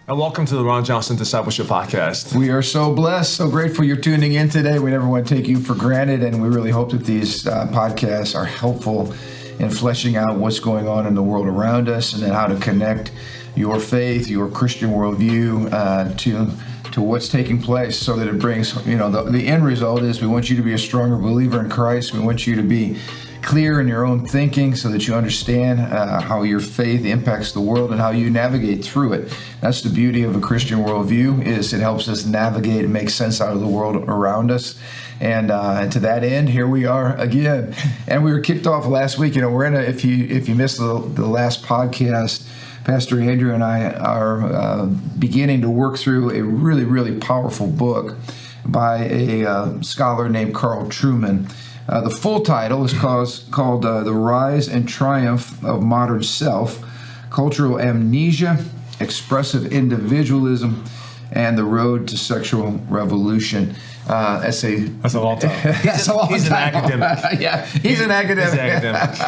And welcome to the Ron Johnson Discipleship Podcast. We are so blessed, so grateful you're tuning in today. We never want to take you for granted, and we really hope that these podcasts are helpful in fleshing out what's going on in the world around us, and then how to connect your faith, your Christian worldview to what's taking place, so that it brings, the end result is we want you to be a stronger believer in Christ. We want you to be clear in your own thinking so that you understand how your faith impacts the world and how you navigate through it. That's the beauty of a Christian worldview, is it helps us navigate and make sense out of the world around us. And to that end, here we are again. And we were kicked off last week. We're in if you missed the last podcast, Pastor Andrew and I are beginning to work through a really, really powerful book by a scholar named Carl Trueman. The full title is called The Rise and Triumph of Modern Self, Cultural Amnesia, Expressive Individualism, and the Road to Sexual Revolution. That's a long title. He's an academic. Yeah, he's an academic.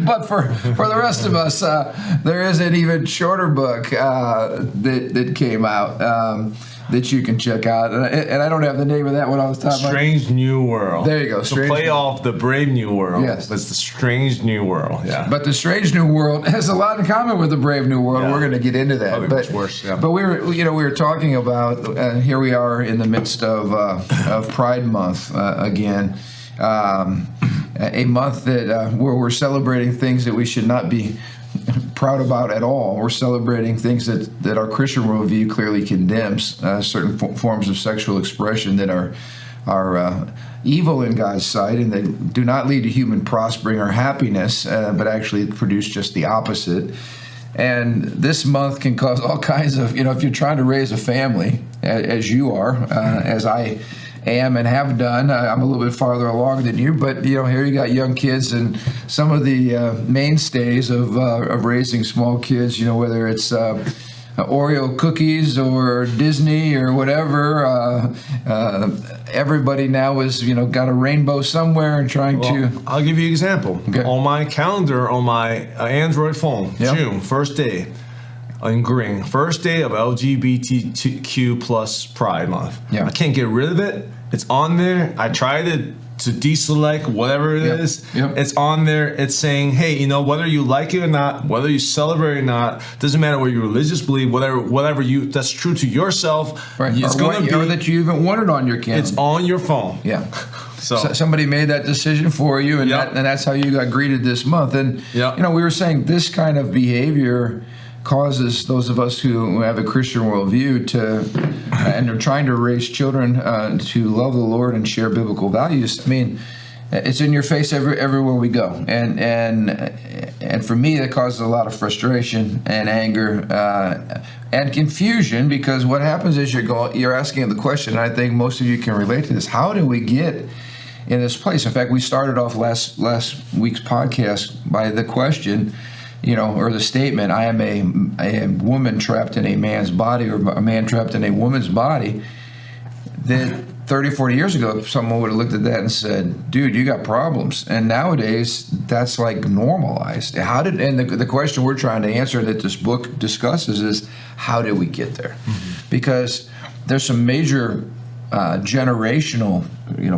But for the rest of us, there is an even shorter book that came out that you can check out. And I don't have the name of that one all the time. Strange New World. There you go. To play off the Brave New World. Yes. That's the Strange New World. Yeah. But the Strange New World has a lot in common with the Brave New World. Yeah. We're going to get into that. Probably much worse. Yeah. But we were talking about, here we are in the midst of Pride Month again. A month that where we're celebrating things that we should not be proud about at all. We're celebrating things that our Christian worldview clearly condemns, certain forms of sexual expression that are evil in God's sight, and they do not lead to human prospering or happiness, but actually produce just the opposite. And this month can cause all kinds of, if you're trying to raise a family, as you are, as I am and have done. I'm a little bit farther along than you, but here you got young kids, and some of the mainstays of raising small kids, whether it's Oreo cookies or Disney or whatever, everybody now is got a rainbow somewhere and trying to. I'll give you an example. Okay. On my calendar on my Android phone, Yep. June, first day in green, first day of LGBTQ plus Pride Month. Yeah. I can't get rid of it. It's on there. I tried to deselect whatever it is. Yep. It's on there. It's saying, hey, whether you like it or not, whether you celebrate it or not, doesn't matter what your religious belief, whatever that's true to yourself. Right. It's going to be, or that you even want it on your calendar. It's on your phone. Yeah. So somebody made that decision for you, and Yep. that's how you got greeted this month. And Yep. we were saying this kind of behavior causes those of us who have a Christian worldview and are trying to raise children to love the Lord and share biblical values. I mean, it's in your face everywhere we go, and for me, that causes a lot of frustration and anger and confusion, because what happens is you're asking the question, and I think most of you can relate to this: how do we get in this place? In fact, we started off last week's podcast by the question, or the statement, I am a woman trapped in a man's body, or a man trapped in a woman's body. That 30, 40 years ago, someone would have looked at that and said, dude, you got problems. And nowadays, that's like normalized. And the question we're trying to answer that this book discusses is, how did we get there? Mm-hmm. Because there's some major generational,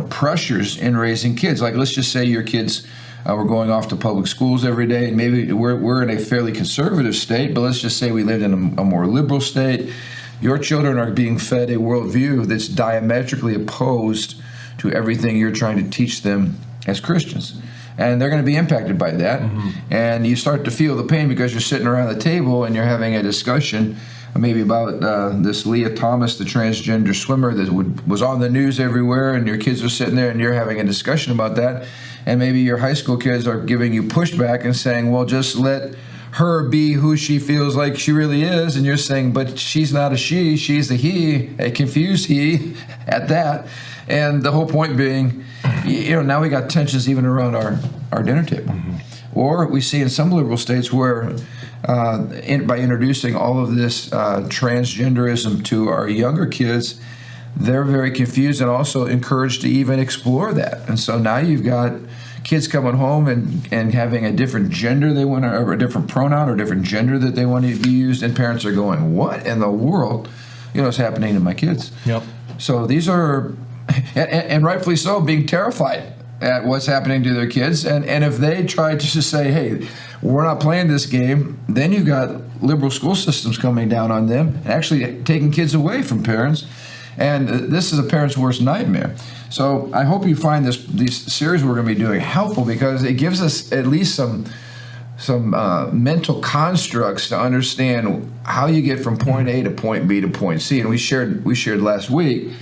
pressures in raising kids. Like, let's just say your kids we're going off to public schools every day, and maybe we're in a fairly conservative state, but let's just say we lived in a more liberal state. Your children are being fed a worldview that's diametrically opposed to everything you're trying to teach them as Christians. And they're going to be impacted by that. Mm-hmm. And you start to feel the pain because you're sitting around the table and you're having a discussion maybe about this Leah Thomas, the transgender swimmer that was on the news everywhere, and your kids are sitting there and you're having a discussion about that. And maybe your high school kids are giving you pushback and saying, well, just let her be who she feels like she really is. And you're saying, but she's not a she, she's a he, a confused he at that. And the whole point being, now we got tensions even around our dinner table. Mm-hmm. Or we see in some liberal states where by introducing all of this transgenderism to our younger kids, they're very confused and also encouraged to even explore that. And so now you've got kids coming home and having a different gender they want to, or a different pronoun or different gender that they want to be used, and parents are going, what in the world, is happening to my kids? Yep. So these are, and rightfully so, being terrified at what's happening to their kids. And if they try to just say, hey, we're not playing this game, then you've got liberal school systems coming down on them and actually taking kids away from parents. And this is a parent's worst nightmare. So I hope you find these series we're going to be doing helpful, because it gives us at least some mental constructs to understand how you get from point A to point B to point C. And we shared last week,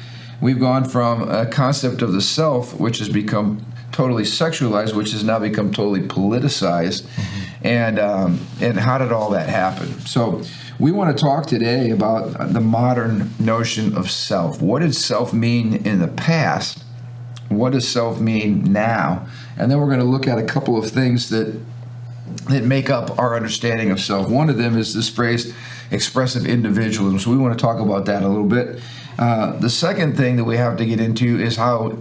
we've gone from a concept of the self, which has become totally sexualized, which has now become totally politicized. Mm-hmm. And how did all that happen? So we want to talk today about the modern notion of self. What did self mean in the past? What does self mean now? And then we're going to look at a couple of things that make up our understanding of self. One of them is this phrase, expressive individualism. So we want to talk about that a little bit. The second thing that we have to get into is how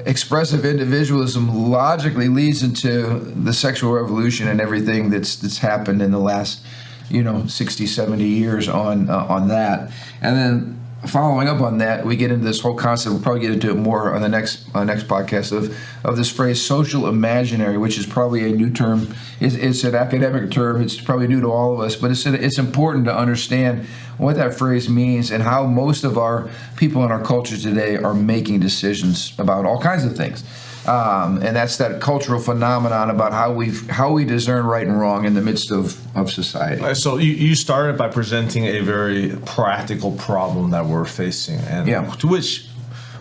expressive individualism logically leads into the sexual revolution and everything that's happened in the last 60, 70 years on that. And then following up on that, we get into this whole concept. We'll probably get into it more on the next podcast of this phrase, social imaginary, which is probably a new term. It's an academic term. It's probably new to all of us, but it's important to understand what that phrase means and how most of our people in our culture today are making decisions about all kinds of things. And that's that cultural phenomenon about how we discern right and wrong in the midst of society. So you started by presenting a very practical problem that we're facing, and to which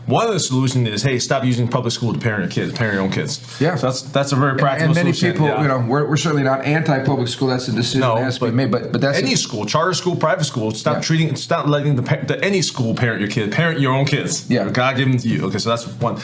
one of the solutions is, hey, stop using public school to parent your own kids. Yeah, so that's a very practical and many solution. people, we're certainly not anti-public school. That's a decision that has to be made. But that's any school, charter school, private school. Stop letting any school parent your kid. Parent your own kids. Yeah, God gave them to you. Okay, so that's one.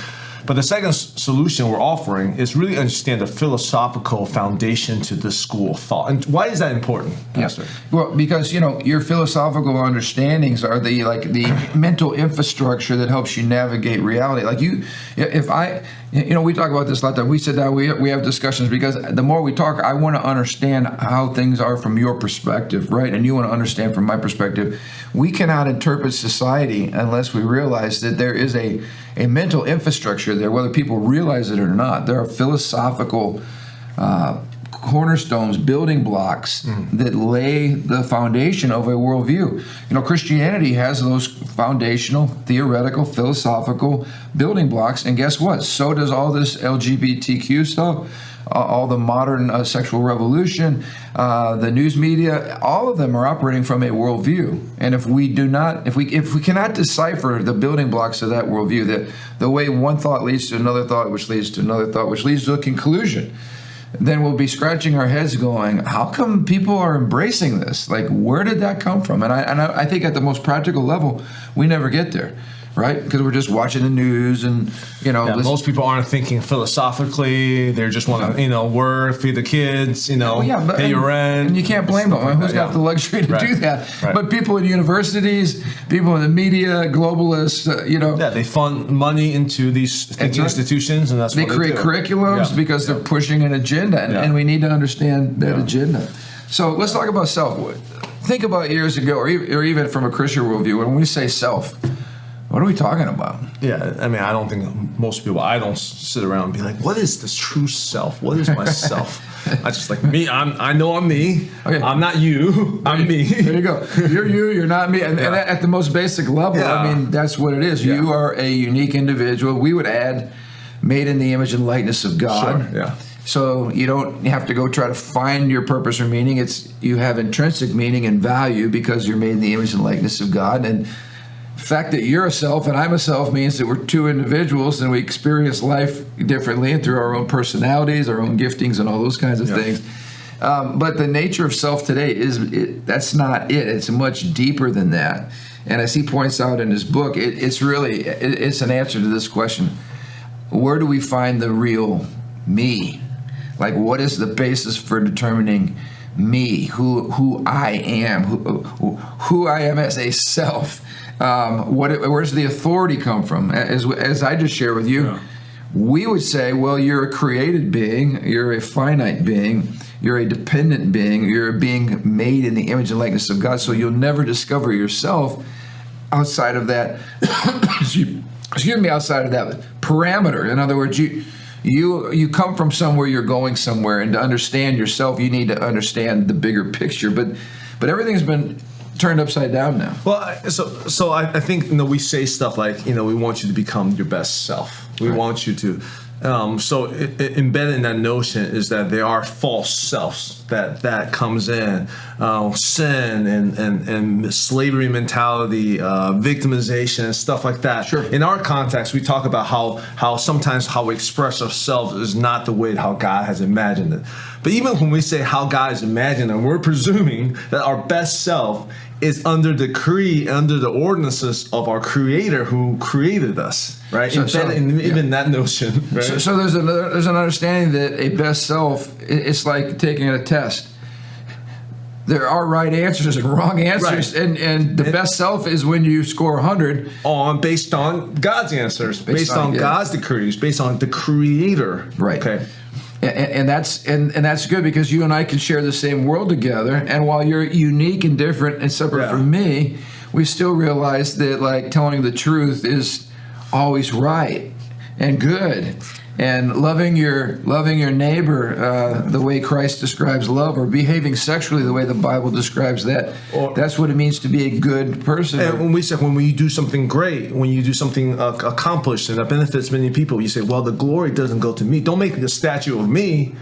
But the second solution we're offering is really understand the philosophical foundation to this school of thought. And why is that important, Pastor? Well, because your philosophical understandings are the mental infrastructure that helps you navigate reality. Like we talk about this a lot. That we sit down, we have discussions, because the more we talk, I want to understand how things are from your perspective, right? And you want to understand from my perspective. We cannot interpret society unless we realize that there is a mental infrastructure there, whether people realize it or not. There are philosophical cornerstones, building blocks that lay the foundation of a worldview. Christianity has those foundational, theoretical, philosophical building blocks, and guess what? So does all this LGBTQ stuff, all the modern sexual revolution, the news media. All of them are operating from a worldview. And if we cannot decipher the building blocks of that worldview, the way one thought leads to another thought, which leads to another thought, which leads to a conclusion, then we'll be scratching our heads going, how come people are embracing this? Like, where did that come from? And I think at the most practical level, we never get there, right? Because we're just watching the news and, most people aren't thinking philosophically. They just want to, work, feed the kids, pay your rent. And you can't blame them. Who's got the luxury to do that? Right. But people in universities, people in the media, globalists, Yeah, they fund money into these institutions, and they create curriculums because they're pushing an agenda, and we need to understand that agenda. So let's talk about self. Think about years ago, or even from a Christian worldview, when we say self, what are we talking about? Yeah, I mean, I don't think most people, I don't sit around and be like, what is this true self? What is myself? I just like me. I know I'm me. Okay. I'm not you. I'm me. There you go. You're you. You're not me. And at the most basic level, I mean, that's what it is. Yeah. You are a unique individual. We would add, made in the image and likeness of God. Sure. Yeah. So you don't have to go try to find your purpose or meaning. You have intrinsic meaning and value because you're made in the image and likeness of God. And the fact that you're a self and I'm a self means that we're two individuals and we experience life differently and through our own personalities, our own giftings, and all those kinds of things. But the nature of self today that's not it. It's much deeper than that. And as he points out in his book, it's an answer to this question: where do we find the real me? Like, what is the basis for determining me, who I am, who I am as a self? Where does the authority come from? As I just shared with you, we would say, well, you're a created being, you're a finite being, you're a dependent being, you're a being made in the image and likeness of God, so you'll never discover yourself outside of that, outside of that parameter. In other words, you come from somewhere, you're going somewhere, and to understand yourself, you need to understand the bigger picture. But everything's been turned upside down now. Well, so I think we say stuff like we want you to become your best self. We want you to. So embedded in that notion is that there are false selves that comes in, sin and slavery mentality, victimization and stuff like that. Sure. In our context, we talk about how sometimes how we express ourselves is not the way how God has imagined it. But even when we say how God has imagined it, we're presuming that our best self is under decree, under the ordinances of our Creator who created us, right? Even that notion. Right? So there's an understanding that a best self, it's like taking a test. There are right answers and wrong answers, right. and the best self is when you score 100 based on God's answers, based on God's decrees, based on the Creator. Right. Okay. And that's good because you and I can share the same world together. And while you're unique and different and separate from me, we still realize that like telling the truth is always right and good. And loving your neighbor the way Christ describes love, or behaving sexually the way the Bible describes that, that's what it means to be a good person. And when you do something great, when you do something accomplished and that benefits many people, you say, well, the glory doesn't go to me. Don't make a statue of me.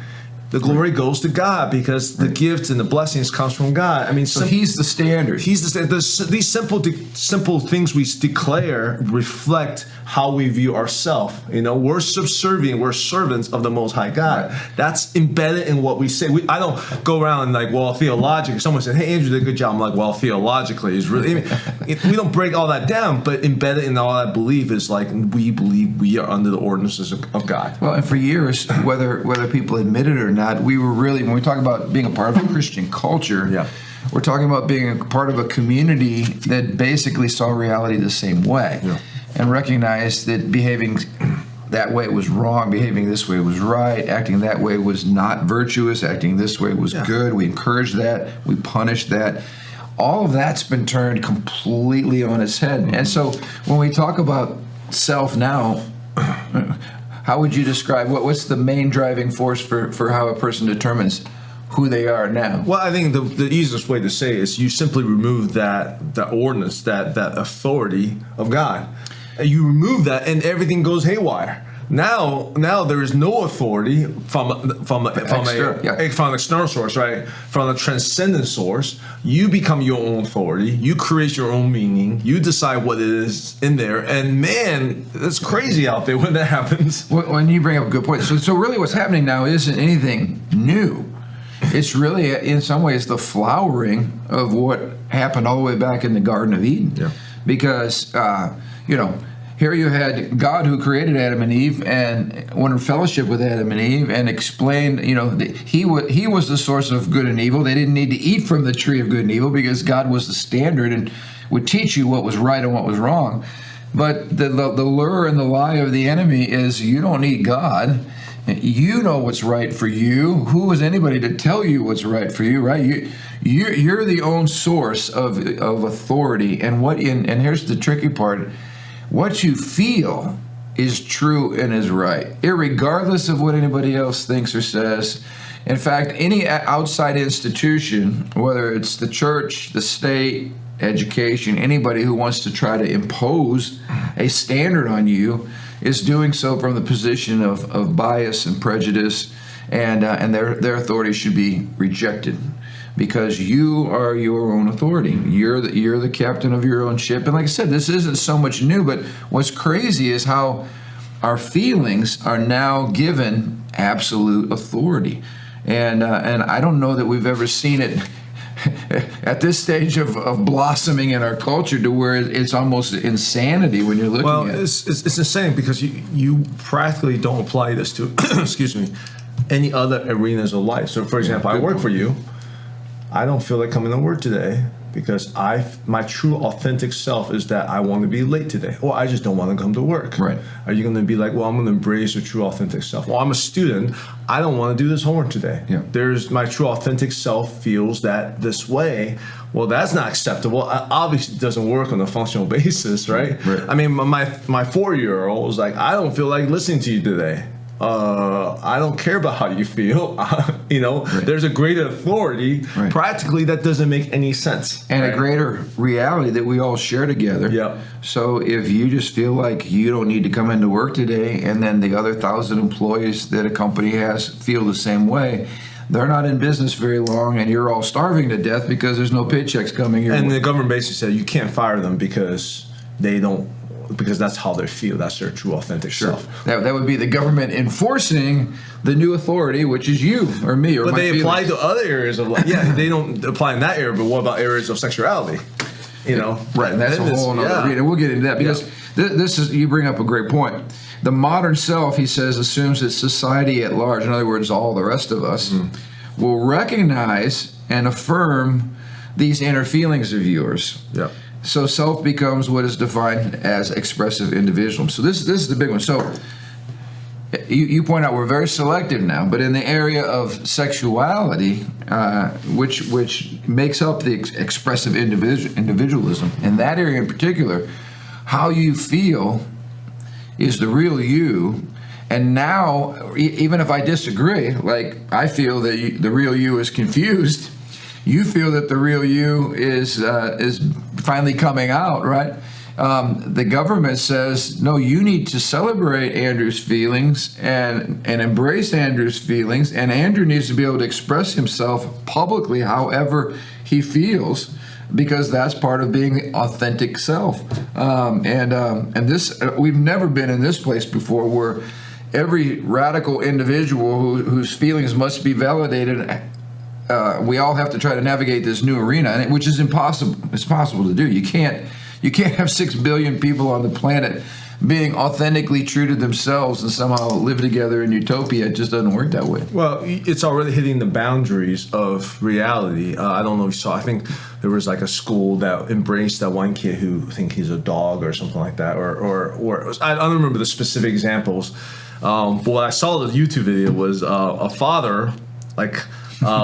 The glory goes to God because the gifts and the blessings comes from God. I mean, so He's the standard. He's the standard. These simple things we declare reflect how we view ourselves. We're subservient. We're servants of the Most High God. Right. That's embedded in what we say. I don't go around like, well, theologically. Someone said, "Hey, Andrew did a good job." I'm like, well, theologically is really. We don't break all that down, but embedded in all that belief is like we believe we are under the ordinances of God. Well, and for years, whether people admit it or not, we were really, when we talk about being a part of a Christian culture, we're talking about being a part of a community that basically saw reality the same way and recognized that behaving that way was wrong, behaving this way was right, acting that way was not virtuous, acting this way was good. We encouraged that, we punished that. All of that's been turned completely on its head. And so when we talk about self now, how would you describe what's the main driving force for how a person determines who they are now? Well, I think the easiest way to say it is you simply remove that ordinance, that authority of God. And you remove that, and everything goes haywire. Now there is no authority from an external source, right? From a transcendent source. You become your own authority. You create your own meaning. You decide what it is in there. And man, it's crazy out there when that happens. When you bring up a good point. So really what's happening now isn't anything new. It's really, in some ways, the flowering of what happened all the way back in the Garden of Eden. Yeah. Because, here you had God who created Adam and Eve and went in fellowship with Adam and Eve and explained, he was the source of good and evil. They didn't need to eat from the tree of good and evil because God was the standard and would teach you what was right and what was wrong. But the lure and the lie of the enemy is you don't need God. You know what's right for you. Who is anybody to tell you what's right for you, right? You're the own source of authority. And here's the tricky part. What you feel is true and is right, irregardless of what anybody else thinks or says. In fact, any outside institution, whether it's the church, the state, education, anybody who wants to try to impose a standard on you is doing so from the position of bias and prejudice, and their authority should be rejected. Because you are your own authority. You're the captain of your own ship. And like I said, this isn't so much new, but what's crazy is how our feelings are now given absolute authority. And I don't know that we've ever seen it at this stage of blossoming in our culture to where it's almost insanity when you're looking at it. Well, it's insane because you practically don't apply this to, excuse me, any other arenas of life. So, for example, I work for you. I don't feel like coming to work today Because my true authentic self is that I want to be late today, or I just don't want to come to work. Right. Are you going to be like, well, I'm going to embrace your true authentic self? Well, I'm a student. I don't want to do this homework today. Yeah. There's my true authentic self feels that this way. Well, that's not acceptable. Obviously, it doesn't work on a functional basis, right? Right. I mean, my 4-year-old was like, I don't feel like listening to you today. I don't care about how you feel. Right. There's a greater authority. Right. Practically, that doesn't make any sense. And right? a greater reality that we all share together. Yep. So if you just feel like you don't need to come into work today, and then the other 1,000 employees that a company has feel the same way, they're not in business very long, and you're all starving to death because there's no paychecks coming your way. And the government basically said you can't fire them because that's how they feel. That's their true authentic self. That would be the government enforcing the new authority, which is you or me or But my they feelings. apply to other areas of life. Yeah, they don't apply in that area, but what about areas of sexuality? Right, and that's a whole other arena. We'll get into that because this is, you bring up a great point. The modern self, he says, assumes that society at large, in other words, all the rest of us, will recognize and affirm these inner feelings of yours. Yeah. So self becomes what is defined as expressive individualism. So this is the big one. So you point out we're very selective now, but in the area of sexuality, which makes up the expressive individualism, in that area in particular, how you feel is the real you. And now, even if I disagree, like I feel that the real you is confused, you feel that the real you is finally coming out, right? The government says, no, you need to celebrate Andrew's feelings and embrace Andrew's feelings, and Andrew needs to be able to express himself publicly however he feels, because that's part of being the authentic self. And this, we've never been in this place before where every radical individual whose feelings must be validated, we all have to try to navigate this new arena, which is impossible. It's possible to do. You can't have 6 billion people on the planet being authentically true to themselves and somehow live together in utopia. It just doesn't work that way. Well, it's already hitting the boundaries of reality. I don't know if you saw, I think there was like a school that embraced that one kid who think he's a dog or something like that, or I don't remember the specific examples. But what I saw the YouTube video was a father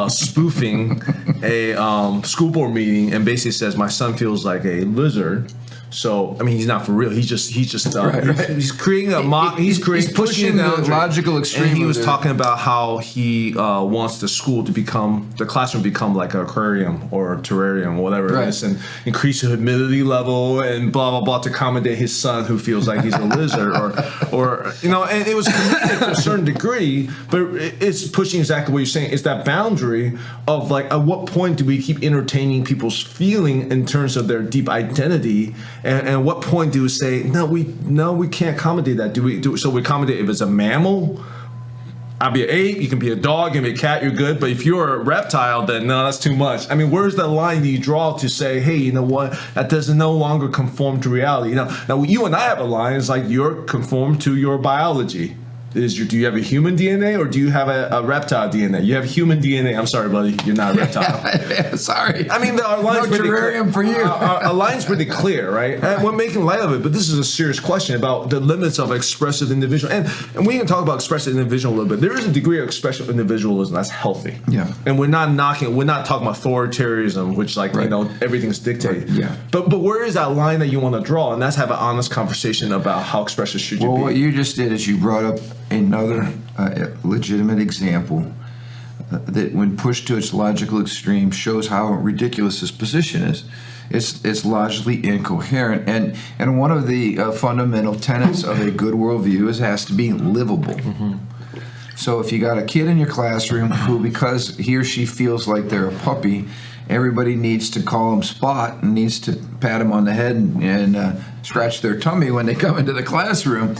spoofing a school board meeting and basically says, my son feels like a lizard. So I mean, he's not for real. He's creating a mock. He's pushing the logical extreme. And he was talking about how he wants the school to become, the classroom become like an aquarium or a terrarium, whatever it is, and increase the humidity level and blah blah blah to accommodate his son who feels like he's a lizard or and it was comedic to a certain degree, but it's pushing exactly what you're saying. It's that boundary of like, at what point do we keep entertaining people's feeling in terms of their deep identity? And at what point do we say, no, we can't accommodate that? So we accommodate if it's a mammal? I'll be an ape, you can be a dog, you can be a cat, you're good. But if you're a reptile, then no, that's too much. I mean, where's that line that you draw to say, hey, you know what? That doesn't no longer conform to reality. Now you and I have a line. It's like you're conform to your biology. Do you have a human DNA or do you have a reptile DNA? You have human DNA. I'm sorry, buddy. You're not a reptile. Sorry. I mean, our line's no terrarium for you. Our line's pretty clear, right? And we're making light of it, but this is a serious question about the limits of expressive individual. And we can talk about expressive individual a little bit. There is a degree of expressive individualism that's healthy. Yeah. And we're not talking about authoritarianism, which everything's dictated. Right. Yeah. But where is that line that you want to draw? And that's have an honest conversation about how expressive should you be. Well, what you just did is you brought up another legitimate example that, when pushed to its logical extreme, shows how ridiculous this position is. It's logically incoherent, and one of the fundamental tenets of a good worldview is it has to be livable. Mm-hmm. So if you got a kid in your classroom who, because he or she feels like they're a puppy, everybody needs to call him Spot and needs to pat him on the head and scratch their tummy when they come into the classroom,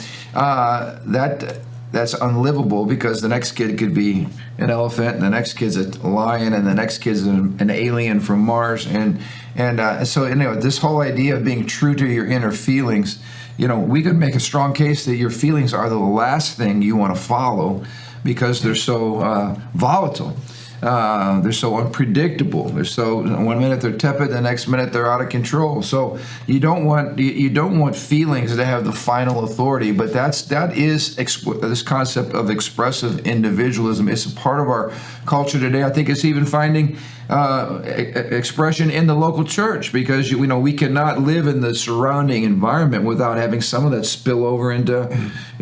that's unlivable, because the next kid could be an elephant, and the next kid's a lion, and the next kid's an alien from Mars, so this whole idea of being true to your inner feelings, we could make a strong case that your feelings are the last thing you want to follow because they're so volatile. They're so unpredictable. They're so, one minute they're tepid, the next minute they're out of control. So you don't want feelings that have the final authority. But that is this concept of expressive individualism. It's a part of our culture today. I think it's even finding expression in the local church, because we cannot live in the surrounding environment without having some of that spill over into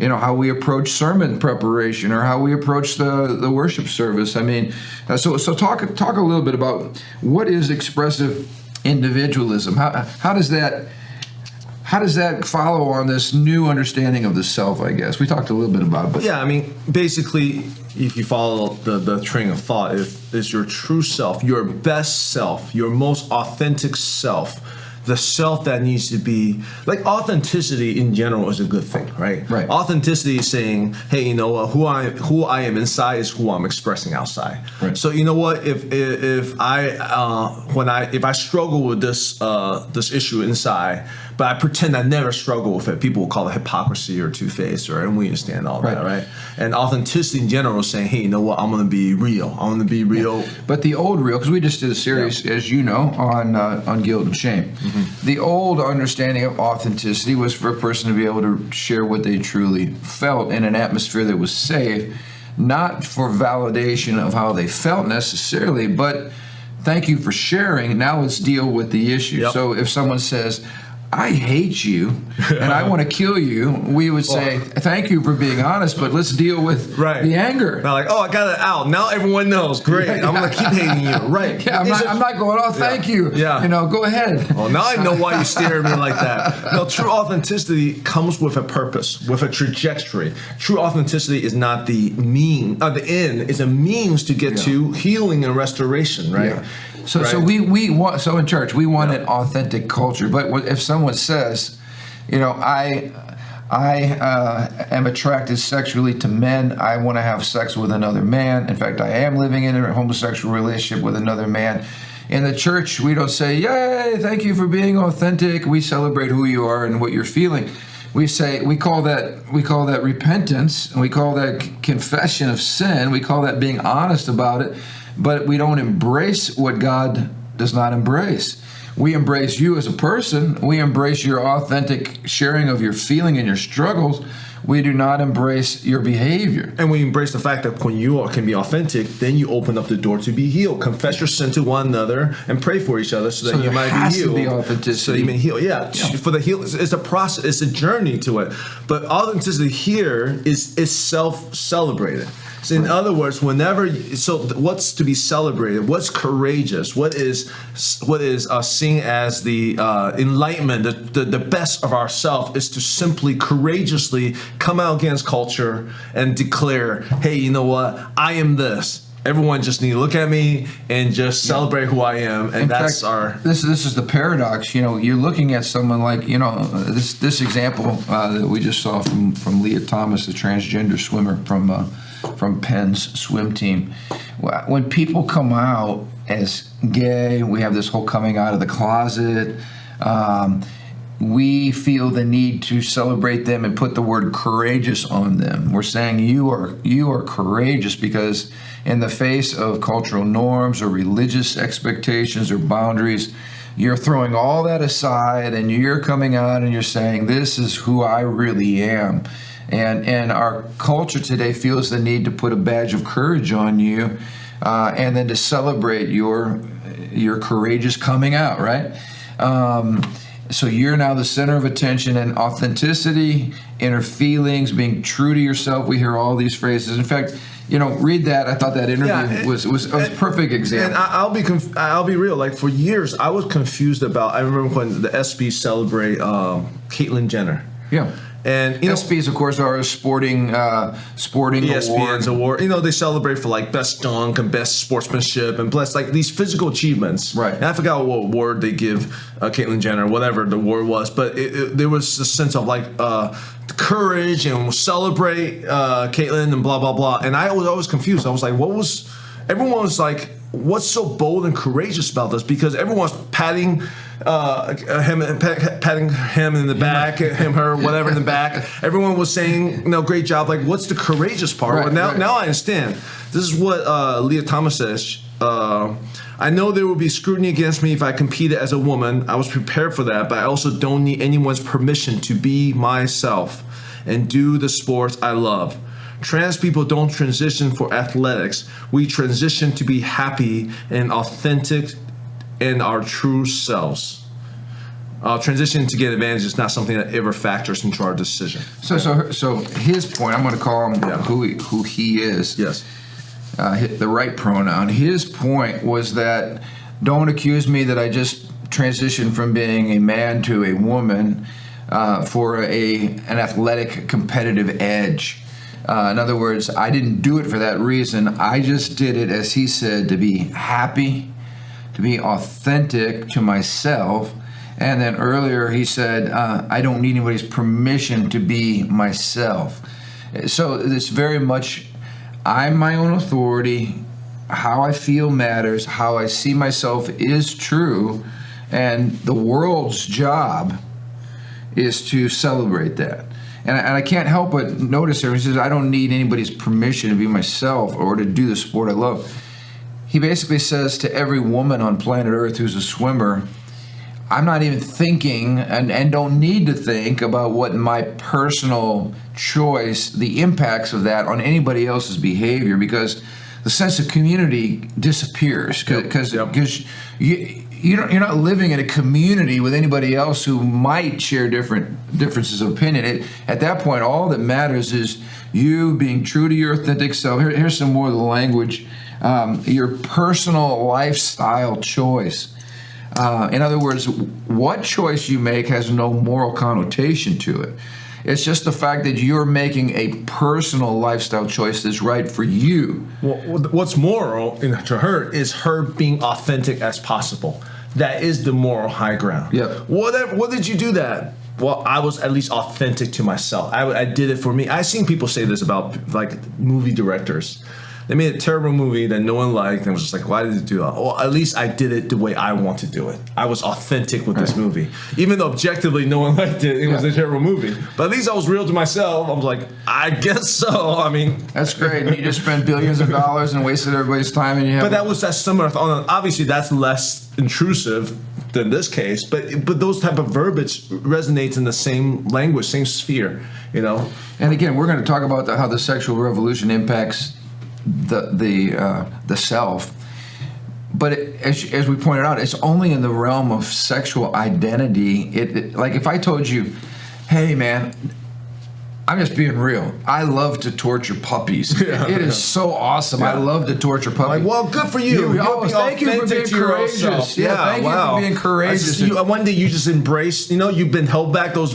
how we approach sermon preparation or how we approach the worship service. I mean, so talk a little bit about what is expressive individualism. How does that follow on this new understanding of the self? I guess we talked a little bit about it. But yeah, I mean, basically, if you follow the train of thought, is your true self, your best self, your most authentic self, the self that needs to be, like, authenticity in general is a good thing, right? Right. Authenticity is saying, hey, you know what, who I am inside is who I'm expressing outside. Right. So you know what, if I struggle with this issue inside, but I pretend I never struggle with it, people will call it hypocrisy or two-faced, and we understand all that, right? And authenticity in general is saying, hey, you know what, I'm going to be real. I'm going to be real. Yeah. But the old real, because we just did a series, as you know, on guilt and shame. Mm-hmm. The old understanding of authenticity was for a person to be able to share what they truly felt in an atmosphere that was safe, not for validation of how they felt necessarily, but thank you for sharing. Now let's deal with the issue. Yep. So if someone says, I hate you and I want to kill you, we would say, thank you for being honest, but let's deal with the anger. Not like, oh, I got it out. Now everyone knows. Great. I'm going to keep hating you. Right. Yeah, I'm not going, oh, thank you. Yeah. Go ahead. Well, now I know why you stare at me like that. No, true authenticity comes with a purpose, with a trajectory. True authenticity is not the end. It's a means to get to healing and restoration, right? Yeah. So we want, so in church we want an authentic culture. But if someone says, I am attracted sexually to men, I want to have sex with another man. In fact, I am living in a homosexual relationship with another man. In the church, we don't say, yay, thank you for being authentic. We celebrate who you are and what you're feeling. We call that repentance, and we call that confession of sin. We call that being honest about it. But we don't embrace what God does not embrace. We embrace you as a person. We embrace your authentic sharing of your feeling and your struggles. We do not embrace your behavior. And we embrace the fact that when you can be authentic, then you open up the door to be healed. Confess your sin to one another and pray for each other so that you might be healed. To be authenticity. So you may heal. Yeah. For the heal, it's a process. It's a journey to it. But authenticity here is self-celebrated. So in other words, what's to be celebrated? What's courageous? What is seen as the enlightenment, the best of ourselves is to simply courageously come out against culture and declare, hey, you know what? I am this. Everyone just need to look at me and just celebrate who I am, and that's our. This is the paradox. You're looking at someone like this example that we just saw from Leah Thomas, the transgender swimmer from Penn's swim team. When people come out as gay, we have this whole coming out of the closet. We feel the need to celebrate them and put the word courageous on them. We're saying you are courageous because in the face of cultural norms or religious expectations or boundaries, you're throwing all that aside and you're coming out and you're saying, this is who I really am. And our culture today feels the need to put a badge of courage on you and then to celebrate your courageous coming out, right? So you're now the center of attention, and authenticity, inner feelings, being true to yourself. We hear all these phrases. In fact, read that. I thought that interview was a perfect example. And I'll be real. Like, for years, I was confused about. I remember when the ESPYs celebrate Caitlyn Jenner. Yeah. And ESPYs, of course, are a sporting ESPN's award. They celebrate for like best dunk and best sportsmanship and best like these physical achievements. Right. And I forgot what award they give Caitlyn Jenner, whatever the award was, but there was a sense of like courage and we'll celebrate Caitlyn and blah blah blah. And I was always confused. I was like, everyone was like, what's so bold and courageous about this? Because everyone was patting patting him in the back, him, her, whatever in the back. Everyone was saying, great job. Like, what's the courageous part? Right, But now, right. now I understand. This is what Leah Thomas says. I know there will be scrutiny against me if I competed as a woman. I was prepared for that, but I also don't need anyone's permission to be myself and do the sports I love. Trans people don't transition for athletics. We transition to be happy and authentic in our true selves. Transition to get advantage is not something that ever factors into our decision. So his point, I'm going to call him who he is. Yes. The right pronoun. His point was that don't accuse me that I just transitioned from being a man to a woman for an athletic competitive edge. In other words, I didn't do it for that reason. I just did it, as he said, to be happy, to be authentic to myself. And then earlier he said, I don't need anybody's permission to be myself. So this very much, I'm my own authority. How I feel matters. How I see myself is true. And the world's job is to celebrate that. And I can't help but notice there, he says, I don't need anybody's permission to be myself or to do the sport I love. He basically says to every woman on planet Earth who's a swimmer, I'm not even thinking and don't need to think about what my personal choice, the impacts of that on anybody else's behavior, because the sense of community disappears because you're not living in a community with anybody else who might share differences of opinion. At that point, all that matters is you being true to your authentic self. Here's some more of the language. Your personal lifestyle choice. In other words, what choice you make has no moral connotation to it. It's just the fact that you're making a personal lifestyle choice that's right for you. Well, what's moral to her is her being authentic as possible. That is the moral high ground. Yeah. What did you do that? Well, I was at least authentic to myself. I did it for me. I've seen people say this about like movie directors. They made a terrible movie that no one liked and was just like, why did you do that? Well, at least I did it the way I want to do it. I was authentic with this movie. Even though objectively no one liked it, it was a terrible movie. But at least I was real to myself. I was like, I guess so. I mean, that's great. And you just spent billions of dollars and wasted everybody's time. And you have that's similar. Obviously, that's less intrusive than this case. But those type of verbiage resonates in the same language, same sphere. And again, we're going to talk about how the sexual revolution impacts the self, but as we pointed out, it's only in the realm of sexual identity. Like if I told you, hey man, I'm just being real, I love to torture puppies. It is so awesome. I love to torture puppies. Like, well, good for you. Thank you for being courageous. Thank you for being courageous. One day you just embrace, you've been held back those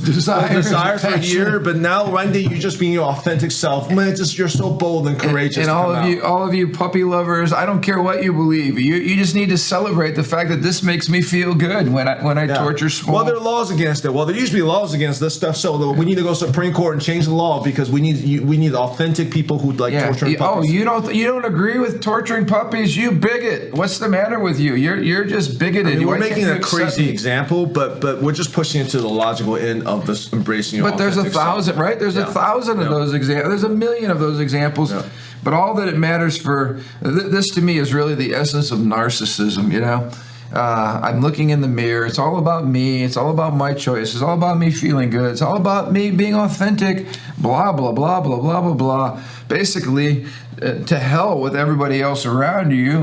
desires for a year, but now one day you're just being your authentic self. Man, you're so bold and courageous. And all of you puppy lovers, I don't care what you believe. You just need to celebrate the fact that this makes me feel good when I torture small. Well, there are laws against it. Well, there used to be laws against this stuff. So we need to go to the Supreme Court and change the law because we need authentic people who torturing puppies. Oh, you don't agree with torturing puppies? You bigot! What's the matter with you? You're just bigoted. I mean, we're making a crazy example, but we're just pushing it to the logical end of this embracing your. But there's 1,000, right? There's 1,000 of those examples. There's 1 million of those examples. Yeah. But all that it matters for this to me is really the essence of narcissism. I'm looking in the mirror. It's all about me. It's all about my choice. It's all about me feeling good. It's all about me being authentic. Blah, blah, blah, blah, blah, blah, blah. Basically, to hell with everybody else around you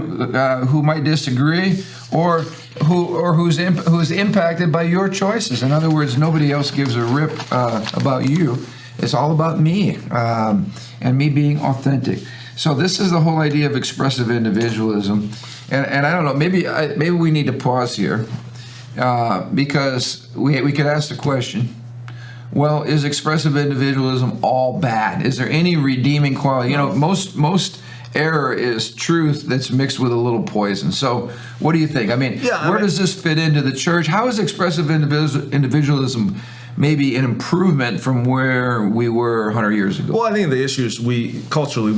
who might disagree or who's impacted by your choices. In other words, nobody else gives a rip about you. It's all about me and me being authentic. So this is the whole idea of expressive individualism. And I don't know, maybe we need to pause here because we could ask the question, well, is expressive individualism all bad? Is there any redeeming quality? Most error is truth that's mixed with a little poison. So what do you think? Where does this fit into the church? How is expressive individualism maybe an improvement from where we were 100 years ago. Well, I think the issue is we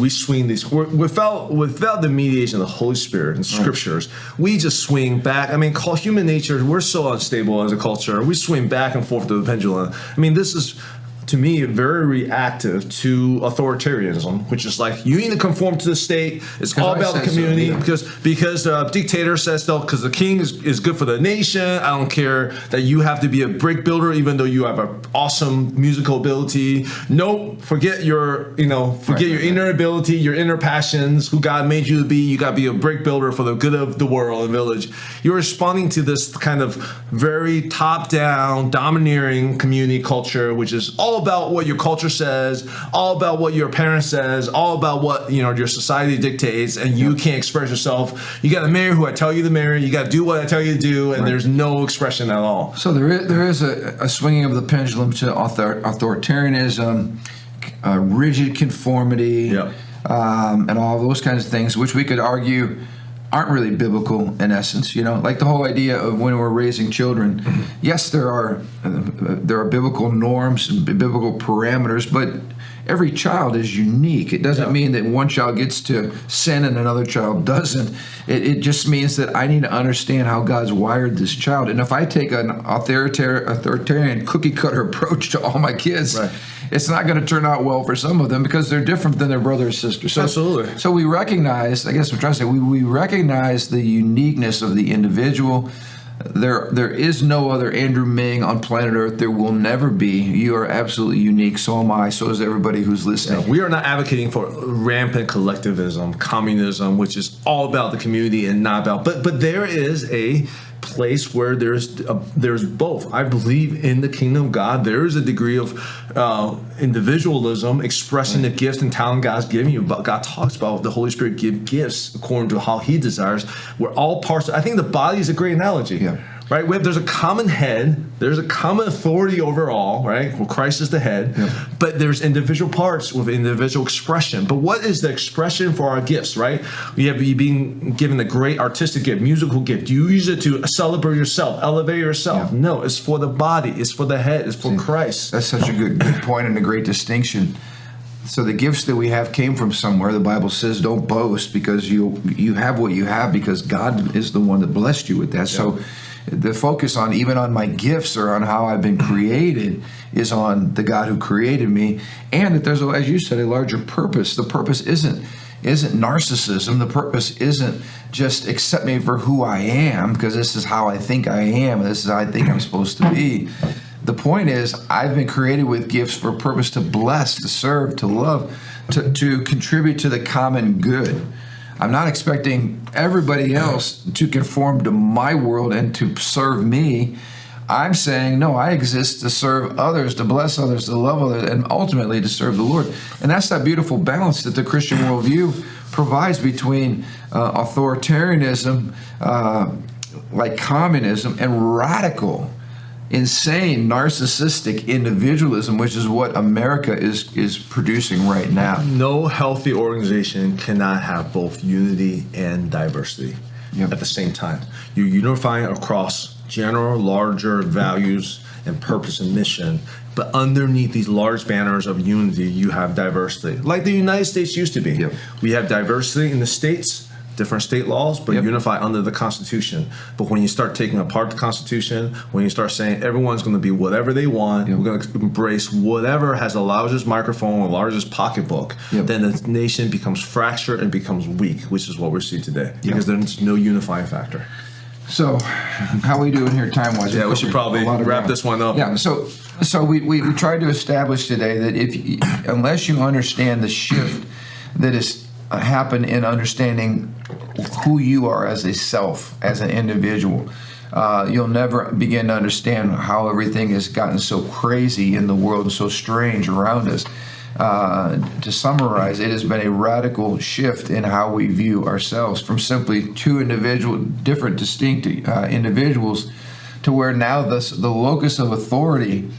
swing these without the mediation of the Holy Spirit and Scriptures. We just swing back. I mean, human nature. We're so unstable as a culture. We swing back and forth to the pendulum. I mean, this is, to me, very reactive to authoritarianism, which is like, you need to conform to the state. It's all about the community, because the dictator says so, because the king is good for the nation. I don't care that you have to be a brick builder, even though you have an awesome musical ability. Nope, forget your inner ability, your inner passions, who God made you to be. You got to be a brick builder for the good of the world and village. You're responding to this kind of very top-down, domineering community culture, which is all about what your culture says, all about what your parents says, all about what your society dictates, and you can't express yourself. You got to marry who I tell you to marry. You got to do what I tell you to do, and there's no expression at all. So there is a swinging of the pendulum to authoritarianism, rigid conformity, and all those kinds of things, which we could argue aren't really biblical in essence, like the whole idea of when we're raising children. Yes, there are biblical norms and biblical parameters, but every child is unique. It doesn't mean that one child gets to sin and another child doesn't. It just means that I need to understand how God's wired this child. And if I take an authoritarian cookie cutter approach to all my kids, it's not going to turn out well for some of them because they're different than their brother or sister. So, absolutely. So we recognize, I guess I'm trying to say, we recognize the uniqueness of the individual. There is no other Andrew Ming on planet Earth. There will never be. You are absolutely unique. So am I. So is everybody who's listening. We are not advocating for rampant collectivism, communism, which is all about the community and not about. But there is a place where there's both. I believe in the kingdom of God. There is a degree of individualism, expressing the gifts and talent God's giving you. But God talks about the Holy Spirit give gifts according to how He desires. We're all parts. I think the body is a great analogy. Right? There's a common head. There's a common authority overall, right? Well, Christ is the head. But there's individual parts with individual expression. But what is the expression for our gifts, right? We have you being given a great artistic gift, musical gift. Do you use it to celebrate yourself, elevate yourself? No, it's for the body. It's for the head. It's for Christ. That's such a good point and a great distinction. So the gifts that we have came from somewhere. The Bible says don't boast because you have what you have because God is the one that blessed you with that. So the focus on even on my gifts or on how I've been created is on the God who created me, and that there's, as you said, a larger purpose. The purpose isn't narcissism. The purpose isn't just accept me for who I am because this is how I think I am and this is how I think I'm supposed to be. The point is I've been created with gifts for a purpose to bless, to serve, to love, to contribute to the common good. I'm not expecting everybody else to conform to my world and to serve me. I'm saying, no, I exist to serve others, to bless others, to love others, and ultimately to serve the Lord. And that's that beautiful balance that the Christian worldview provides between authoritarianism, like communism, and radical, insane, narcissistic individualism, which is what America is producing right now. No healthy organization cannot have both unity and diversity at the same time. You're unifying across general, larger values and purpose and mission, but underneath these large banners of unity, you have diversity, like the United States used to be. We have diversity in the states, different state laws, but unify under the Constitution. But when you start taking apart the Constitution, when you start saying everyone's going to be whatever they want, we're going to embrace whatever has the largest microphone or largest pocketbook, then the nation becomes fractured and becomes weak, which is what we're seeing today, because there's no unifying factor. So, how are we doing here time-wise? Yeah, we should probably wrap this one up. Yeah, so we tried to establish today that unless you understand the shift that has happened in understanding who you are as a self, as an individual, you'll never begin to understand how everything has gotten so crazy in the world and so strange around us. To summarize, it has been a radical shift in how we view ourselves from simply two different distinct individuals to where now the locus of authority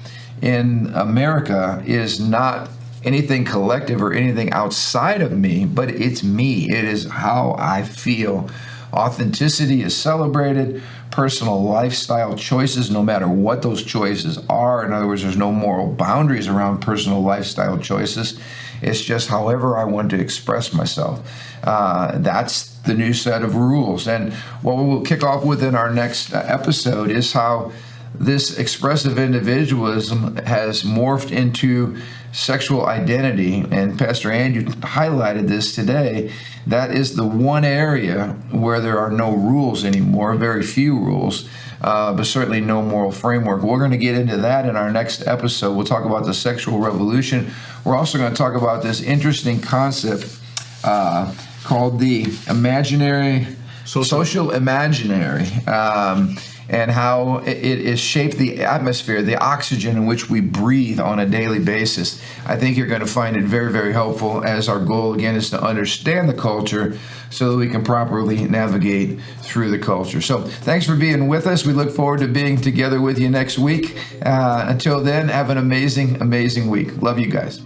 in America is not anything collective or anything outside of me, but it's me. It is how I feel. Authenticity is celebrated. personal lifestyle choices, no matter what those choices are. In other words, there's no moral boundaries around personal lifestyle choices. It's just however I want to express myself. That's the new set of rules. And what we will kick off with in our next episode is how this expressive individualism has morphed into sexual identity. And Pastor Andrew highlighted this today. That is the one area where there are no rules anymore, very few rules, but certainly no moral framework. We're going to get into that in our next episode. We'll talk about the sexual revolution. We're also going to talk about this interesting concept called the social imaginary, and how it has shaped the atmosphere, the oxygen in which we breathe on a daily basis. I think you're going to find it very, very helpful, as our goal, again, is to understand the culture so that we can properly navigate through the culture. So thanks for being with us. We look forward to being together with you next week. Until then, have an amazing, amazing week. Love you guys.